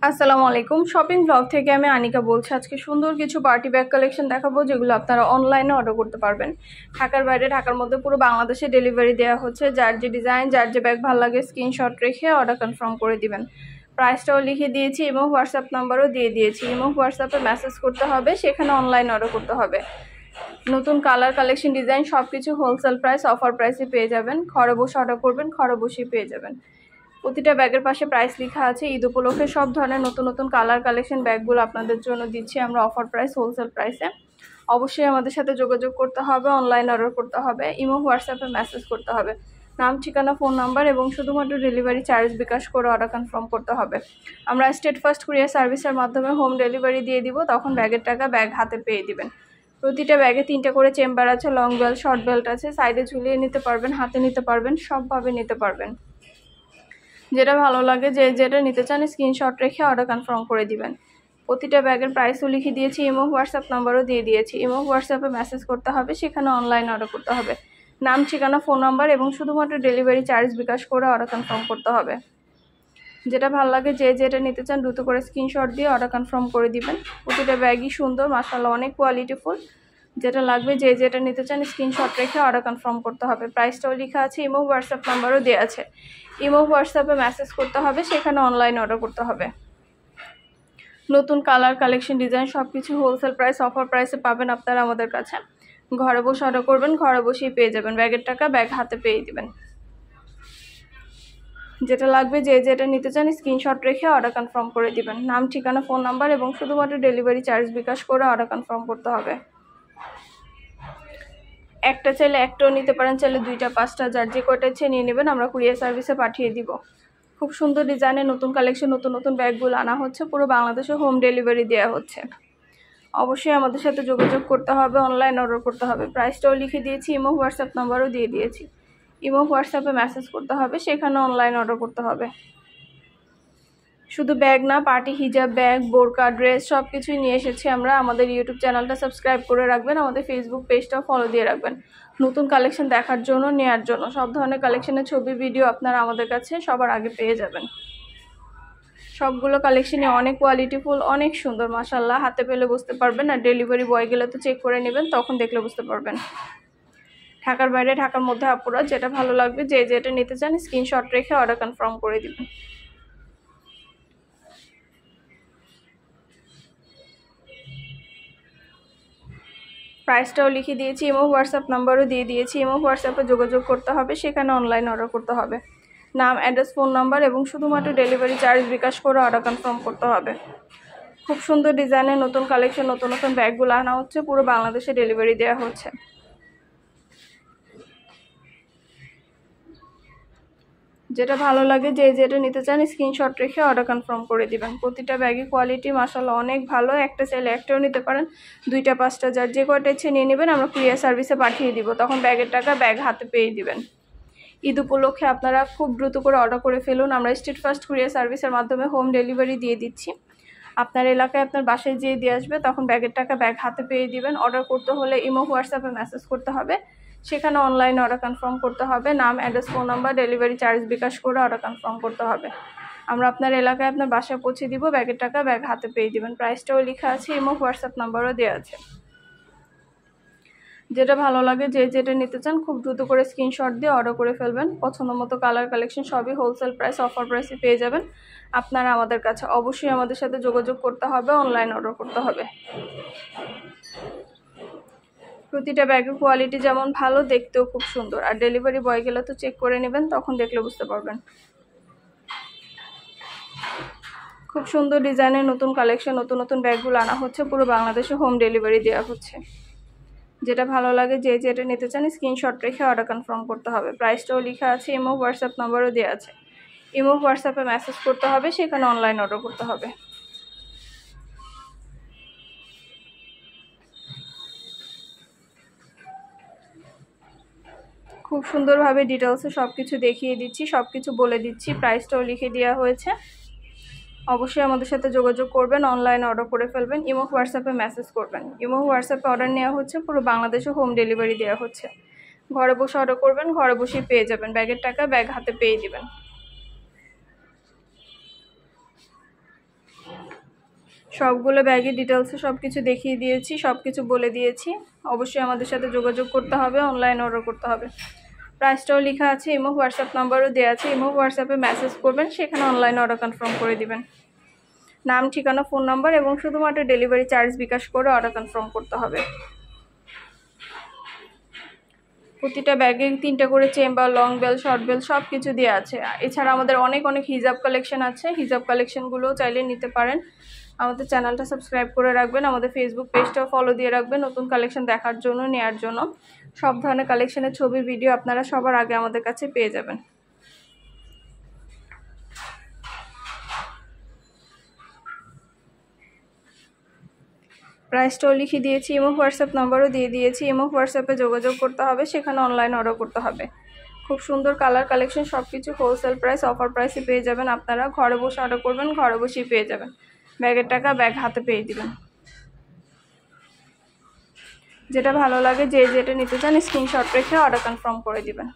আসসালামু আলাইকুম। Shopping blog থেকে আমি আনিকা বলছি। আজকে সুন্দর কিছু পার্টি ব্যাগ কালেকশন দেখাবো, যেগুলো আপনারা অনলাইনে অর্ডার করতে পারবেন। ঢাকার বাইরে, ঢাকার মধ্যে পুরো বাংলাদেশে ডেলিভারি দেওয়া হচ্ছে। যার যে ডিজাইন, যার যে ব্যাগ ভালো লাগে স্ক্রিনশট রেখে অর্ডার কনফার্ম করে দিবেন। প্রাইসটাও লিখে দিয়েছি এবং হোয়াটসঅ্যাপ নাম্বারও দিয়ে দিয়েছি। এবং হোয়াটসঅ্যাপে মেসেজ করতে হবে, সেখানে অনলাইন অর্ডার করতে হবে। নতুন কালার, কালেকশন, ডিজাইন সব কিছু হোলসেল প্রাইস, অফার প্রাইসে পেয়ে যাবেন। ঘরে বসে অর্ডার করবেন, ঘরে বসেই পেয়ে যাবেন। প্রতিটা ব্যাগের পাশে প্রাইস লেখা আছে। ঈদ উপলক্ষে সব ধরনের নতুন নতুন কালার, কালেকশন ব্যাগগুলো আপনাদের জন্য দিচ্ছি আমরা অফার প্রাইস, হোলসেল প্রাইসে। অবশ্যই আমাদের সাথে যোগাযোগ করতে হবে, অনলাইন অর্ডার করতে হবে, ইমো হোয়াটসঅ্যাপে মেসেজ করতে হবে। নাম, ঠিকানা, ফোন নাম্বার এবং শুধুমাত্র ডেলিভারি চার্জ বিকাশ করে অর্ডার কনফার্ম করতে হবে। আমরা স্টেট ফার্স্ট কুরিয়ার সার্ভিসের মাধ্যমে হোম ডেলিভারি দিয়ে দিব। তখন ব্যাগের টাকা ব্যাগ হাতে পেয়ে দিবেন। প্রতিটা ব্যাগে 3টা করে চেম্বার আছে, লং বেল্ট, শর্ট বেল্ট আছে। সাইডে ঝুলিয়ে নিতে পারবেন, হাতে নিতে পারবেন, সবভাবে নিতে পারবেন। যেটা ভালো লাগে, যেটা নিতে চান স্ক্রিনশট রেখে অর্ডার কনফার্ম করে দিবেন। প্রতিটা ব্যাগের প্রাইসও লিখে দিয়েছি, ইমো হোয়াটসঅ্যাপ নাম্বারও দিয়ে দিয়েছি। ইমো হোয়াটসঅ্যাপে মেসেজ করতে হবে, সেখানে অনলাইন অর্ডার করতে হবে। নাম, ঠিকানা, ফোন নাম্বার এবং শুধুমাত্র ডেলিভারি চার্জ বিকাশ করে অর্ডার কনফার্ম করতে হবে। যেটা ভালো লাগে, যেটা নিতে চান দ্রুত করে স্ক্রিনশট দিয়ে অর্ডার কনফার্ম করে দিবেন। প্রতিটা ব্যাগই সুন্দর, মাশাআল্লাহ, অনেক কোয়ালিটিফুল। যেটা লাগবে, যেটা নিতে চান স্ক্রিনশট রেখে অর্ডার কনফার্ম করতে হবে। প্রাইসটাও লেখা আছে, ইমো হোয়াটসঅ্যাপ নাম্বারও দেওয়া আছে। ইমো হোয়াটসঅ্যাপে মেসেজ করতে হবে, সেখানে অনলাইন অর্ডার করতে হবে। নতুন কালার, কালেকশন, ডিজাইন সব কিছু হোলসেল প্রাইস, অফার প্রাইসে পাবেন আপনারা আমাদের কাছে। ঘরে বসে অর্ডার করবেন, ঘরে বসেই পেয়ে যাবেন। ব্যাগের টাকা ব্যাগ হাতে পেয়ে দিবেন। যেটা লাগবে, যেটা নিতে চান স্ক্রিনশট রেখে অর্ডার কনফার্ম করে দিবেন। নাম, ঠিকানা, ফোন নাম্বার এবং শুধুমাত্র ডেলিভারি চার্জ বিকাশ করে অর্ডার কনফার্ম করতে হবে। একটা চাইলে একটাও নিতে পারেন, চাইলে 2টা 5টা, যার যে কয়টা ইচ্ছে নিয়ে নেবেন, আমরা কুরিয়ার সার্ভিসে পাঠিয়ে দিব। খুব সুন্দর ডিজাইনের নতুন কালেকশন, নতুন নতুন ব্যাগগুলো আনা হচ্ছে। পুরো বাংলাদেশে হোম ডেলিভারি দেওয়া হচ্ছে। অবশ্যই আমাদের সাথে যোগাযোগ করতে হবে, অনলাইন অর্ডার করতে হবে। প্রাইসটাও লিখে দিয়েছি, ইমো হোয়াটসঅ্যাপ নাম্বারও দিয়ে দিয়েছি। ইমো হোয়াটসঅ্যাপে মেসেজ করতে হবে, সেখানে অনলাইন অর্ডার করতে হবে। শুধু ব্যাগ না, পার্টি হিজাব, ব্যাগ, বোরকা, ড্রেস সব কিছুই নিয়ে এসেছি আমরা। আমাদের ইউটিউব চ্যানেলটা সাবস্ক্রাইব করে রাখবেন, আমাদের ফেসবুক পেজটাও ফলো দিয়ে রাখবেন। নতুন কালেকশন দেখার জন্য, নেওয়ার জন্য সব ধরনের কালেকশনের ছবি, ভিডিও আপনারা আমাদের কাছে সবার আগে পেয়ে যাবেন। সবগুলো কালেকশনই অনেক কোয়ালিটিফুল, অনেক সুন্দর, মাশাআল্লাহ। হাতে পেলে বুঝতে পারবেন, আর ডেলিভারি বয় গেলে তো চেক করে নেবেন, তখন দেখলে বুঝতে পারবেন। ঢাকার বাইরে, ঢাকার মধ্যে আপুরা যেটা ভালো লাগবে, যেটা নিতে চান স্ক্রিনশট রেখে অর্ডার কনফার্ম করে দিবেন। প্রাইসটাও লিখে দিয়েছি, ইমো হোয়াটসঅ্যাপ নাম্বারও দিয়ে দিয়েছি। ইমো হোয়াটসঅ্যাপে যোগাযোগ করতে হবে, সেখানে অনলাইন অর্ডার করতে হবে। নাম, অ্যাড্রেস, ফোন নাম্বার এবং শুধুমাত্র ডেলিভারি চার্জ বিকাশ করে অর্ডার কনফার্ম করতে হবে। খুব সুন্দর ডিজাইনের নতুন কালেকশন, নতুন নতুন ব্যাগগুলো আনা হচ্ছে। পুরো বাংলাদেশে ডেলিভারি দেওয়া হচ্ছে। যেটা ভালো লাগে, যেটা নিতে চান স্ক্রিনশট রেখে অর্ডার কনফার্ম করে দিবেন। প্রতিটা ব্যাগের কোয়ালিটি মাশাআল্লাহ অনেক ভালো। একটা চাইলে একটাও নিতে পারেন, 2টা 5টা, যার যে কয়টা ইচ্ছে নিয়ে নেবেন, আমরা কুরিয়ার সার্ভিসে পাঠিয়ে দিব। তখন ব্যাগের টাকা ব্যাগ হাতে পেয়ে দিবেন। ঈদ উপলক্ষে আপনারা খুব দ্রুত করে অর্ডার করে ফেলুন। আমরা স্টেট ফার্স্ট কুরিয়ার সার্ভিসের মাধ্যমে হোম ডেলিভারি দিয়ে দিচ্ছি। আপনার এলাকায় আপনার বাসায় যেয়ে দিয়ে আসবে, তখন ব্যাগের টাকা ব্যাগ হাতে পেয়ে দিবেন। অর্ডার করতে হলে ইমো হোয়াটসঅ্যাপে মেসেজ করতে হবে, সেখানে অনলাইন অর্ডার কনফার্ম করতে হবে। নাম, address, phone number, delivery charge bKash করে অর্ডার কনফার্ম করতে হবে। আমরা আপনার এলাকায় আপনার বাসায় পৌঁছে দিব, ব্যাগের টাকা ব্যাগ হাতে পেয়ে দিবেন। প্রাইসটাও লেখা আছে, ইমো হোয়াটসঅ্যাপ নাম্বারও দেওয়া আছে। যেটা ভালো লাগে, যেটা নিতে চান খুব দ্রুত করে স্ক্রিনশট দিয়ে অর্ডার করে ফেলবেন। পছন্দ মতো কালার, কালেকশন সবই হোলসেল প্রাইস, অফার প্রাইসে পেয়ে যাবেন আপনারা আমাদের কাছে। অবশ্যই আমাদের সাথে যোগাযোগ করতে হবে, অনলাইন অর্ডার করতে হবে। প্রতিটা ব্যাগের কোয়ালিটি যেমন ভালো, দেখতেও খুব সুন্দর। আর ডেলিভারি বয় গেলে তো চেক করে নেবেন, তখন দেখলে বুঝতে পারবেন। খুব সুন্দর ডিজাইনের নতুন কালেকশন, নতুন নতুন ব্যাগগুলো আনা হচ্ছে। পুরো বাংলাদেশে হোম ডেলিভারি দেওয়া হচ্ছে। যেটা ভালো লাগে, যেটা নিতে চান স্ক্রিনশট রেখে অর্ডার কনফার্ম করতে হবে। প্রাইসটাও লেখা আছে, ইমো হোয়াটসঅ্যাপ নাম্বারও দেওয়া আছে। ইমো হোয়াটসঅ্যাপে মেসেজ করতে হবে, সেখানে অনলাইন অর্ডার করতে হবে। খুব সুন্দরভাবে ডিটেলসে সব কিছু দেখিয়ে দিচ্ছি, সব কিছু বলে দিচ্ছি। প্রাইসটাও লিখে দেওয়া হয়েছে। অবশ্যই আমাদের সাথে যোগাযোগ করবেন, অনলাইনে অর্ডার করে ফেলবেন। ইমো হোয়াটসঅ্যাপে মেসেজ করবেন। ইমো হোয়াটসঅ্যাপে অর্ডার নেওয়া হচ্ছে, পুরো বাংলাদেশে হোম ডেলিভারি দেওয়া হচ্ছে। ঘরে বসে অর্ডার করবেন, ঘরে বসেই পেয়ে যাবেন। ব্যাগের টাকা ব্যাগ হাতে পেয়ে দিবেন। সবগুলো ব্যাগের ডিটেলসে সব কিছু দেখিয়ে দিয়েছি, সব কিছু বলে দিয়েছি। অবশ্যই আমাদের সাথে যোগাযোগ করতে হবে, অনলাইন অর্ডার করতে হবে। প্রাইসটাও লেখা আছে, ইমো হোয়াটসঅ্যাপ নাম্বারও দেওয়া আছে। ইমো হোয়াটসঅ্যাপে মেসেজ করবেন, সেখানে অনলাইন অর্ডার কনফার্ম করে দিবেন। নাম, ঠিকানা, ফোন নাম্বার এবং শুধুমাত্র ডেলিভারি চার্জ বিকাশ করে অর্ডার কনফার্ম করতে হবে। প্রতিটা ব্যাগে 3টা করে chamber, long bell, short bell সব কিছু দেওয়া আছে। এছাড়া আমাদের অনেক হিজাব কালেকশন আছে, হিজাব কালেকশনগুলোও চাইলে নিতে পারেন। আমাদের চ্যানেলটা সাবস্ক্রাইব করে রাখবেন, আমাদের ফেসবুক পেজটাও ফলো দিয়ে রাখবেন নতুন কালেকশন দেখার জন্য, নেওয়ার জন্য। সব ধরনের কালেকশনের ছবি, ভিডিও আপনারা সবার আগে আমাদের কাছে পেয়ে যাবেন। প্রাইসটাও লিখে দিয়েছি, ইমো হোয়াটসঅ্যাপ নাম্বারও দিয়ে দিয়েছি। ইমো হোয়াটসঅ্যাপে যোগাযোগ করতে হবে, সেখানে অনলাইন অর্ডার করতে হবে। খুব সুন্দর কালার কালেকশন, সব কিছু হোলসেল প্রাইস, অফার প্রাইসে পেয়ে যাবেন। আপনারা ঘরে বসে অর্ডার করবেন, ঘরে বসেই পেয়ে যাবেন। ব্যাগের টাকা ব্যাগ হাতে পেয়ে দিবেন। যেটা ভালো লাগে, যে যেটা নিতে চান স্ক্রিনশট রেখে অর্ডার কনফার্ম করে দিবেন।